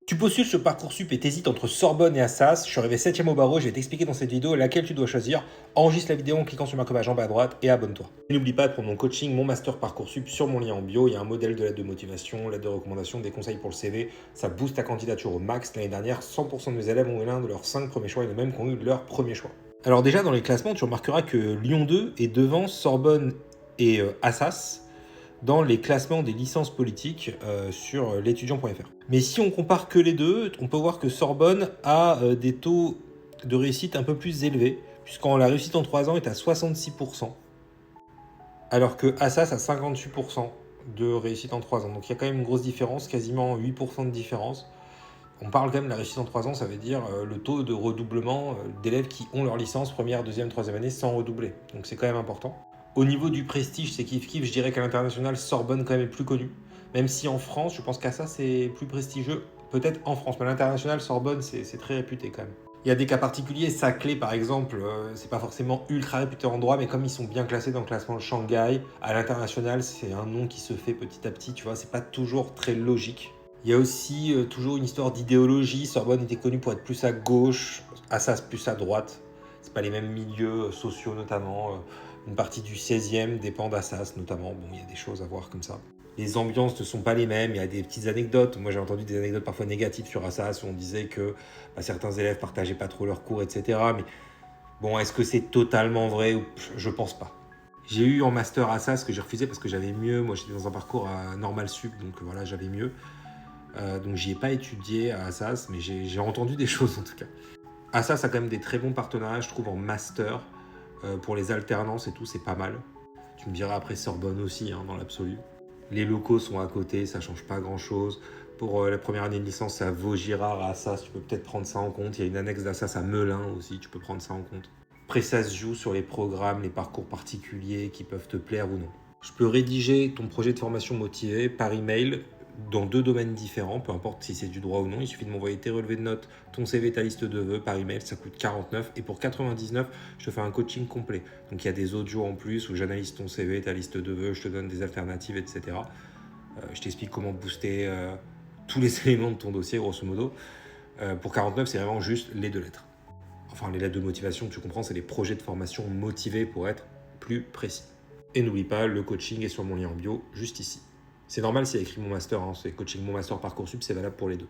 Tu postules sur Parcoursup et t'hésites entre Sorbonne et Assas. Je suis arrivé 7ème au barreau, je vais t'expliquer dans cette vidéo laquelle tu dois choisir. Enregistre la vidéo en cliquant sur ma en bas à droite et abonne-toi. Et n'oublie pas de prendre mon coaching, mon master Parcoursup sur mon lien en bio. Il y a un modèle de lettre de motivation, lettre de recommandation, des conseils pour le CV. Ça booste ta candidature au max. L'année dernière, 100% de mes élèves ont eu l'un de leurs 5 premiers choix et les mêmes qui ont eu leur premier choix. Alors déjà, dans les classements, tu remarqueras que Lyon 2 est devant Sorbonne et Assas dans les classements des licences politiques sur l'étudiant.fr. Mais si on compare que les deux, on peut voir que Sorbonne a des taux de réussite un peu plus élevés, puisqu'en la réussite en 3 ans est à 66%, alors que Assas a 58% de réussite en 3 ans. Donc il y a quand même une grosse différence, quasiment 8% de différence. On parle quand même de la réussite en 3 ans, ça veut dire le taux de redoublement d'élèves qui ont leur licence première, deuxième, troisième année sans redoubler. Donc c'est quand même important. Au niveau du prestige, c'est kiff-kiff. Je dirais qu'à l'international, Sorbonne quand même est plus connu. Même si en France, je pense qu'à ça, c'est plus prestigieux. Peut-être en France, mais à l'international, Sorbonne, c'est très réputé quand même. Il y a des cas particuliers. Saclay, par exemple, c'est pas forcément ultra réputé en droit, mais comme ils sont bien classés dans le classement de Shanghai, à l'international, c'est un nom qui se fait petit à petit, tu vois, c'est pas toujours très logique. Il y a aussi toujours une histoire d'idéologie. Sorbonne était connue pour être plus à gauche, Assas plus à droite. C'est pas les mêmes milieux sociaux notamment. Une partie du 16e dépend d'Assas notamment. Bon, il y a des choses à voir comme ça. Les ambiances ne sont pas les mêmes, il y a des petites anecdotes. Moi j'ai entendu des anecdotes parfois négatives sur Assas où on disait que certains élèves partageaient pas trop leurs cours, etc. Mais bon, est-ce que c'est totalement vrai? Je pense pas. J'ai eu en master Assas que j'ai refusé parce que j'avais mieux. Moi j'étais dans un parcours à Normal Sup, donc voilà, j'avais mieux. Donc j'y ai pas étudié à Assas, mais j'ai entendu des choses en tout cas. Assas a quand même des très bons partenariats, je trouve, en master. Pour les alternances et tout, c'est pas mal. Tu me diras après Sorbonne aussi, dans l'absolu. Les locaux sont à côté, ça change pas grand-chose. Pour la première année de licence, c'est à Vaugirard, à Assas, tu peux peut-être prendre ça en compte. Il y a une annexe d'Assas à Melun aussi, tu peux prendre ça en compte. Après, ça se joue sur les programmes, les parcours particuliers qui peuvent te plaire ou non. Je peux rédiger ton projet de formation motivé par email dans 2 domaines différents, peu importe si c'est du droit ou non. Il suffit de m'envoyer tes relevés de notes, ton CV, ta liste de vœux par email, ça coûte 49. Et pour 99, je te fais un coaching complet. Donc il y a des audios en plus où j'analyse ton CV, ta liste de vœux, je te donne des alternatives, etc. Je t'explique comment booster tous les éléments de ton dossier, grosso modo. Pour 49, c'est vraiment juste les 2 lettres. Enfin, les lettres de motivation, tu comprends, c'est les projets de formation motivés pour être plus précis. Et n'oublie pas, le coaching est sur mon lien en bio, juste ici. C'est normal s'il y a écrit mon master, c'est coaching mon master Parcoursup, c'est valable pour les 2.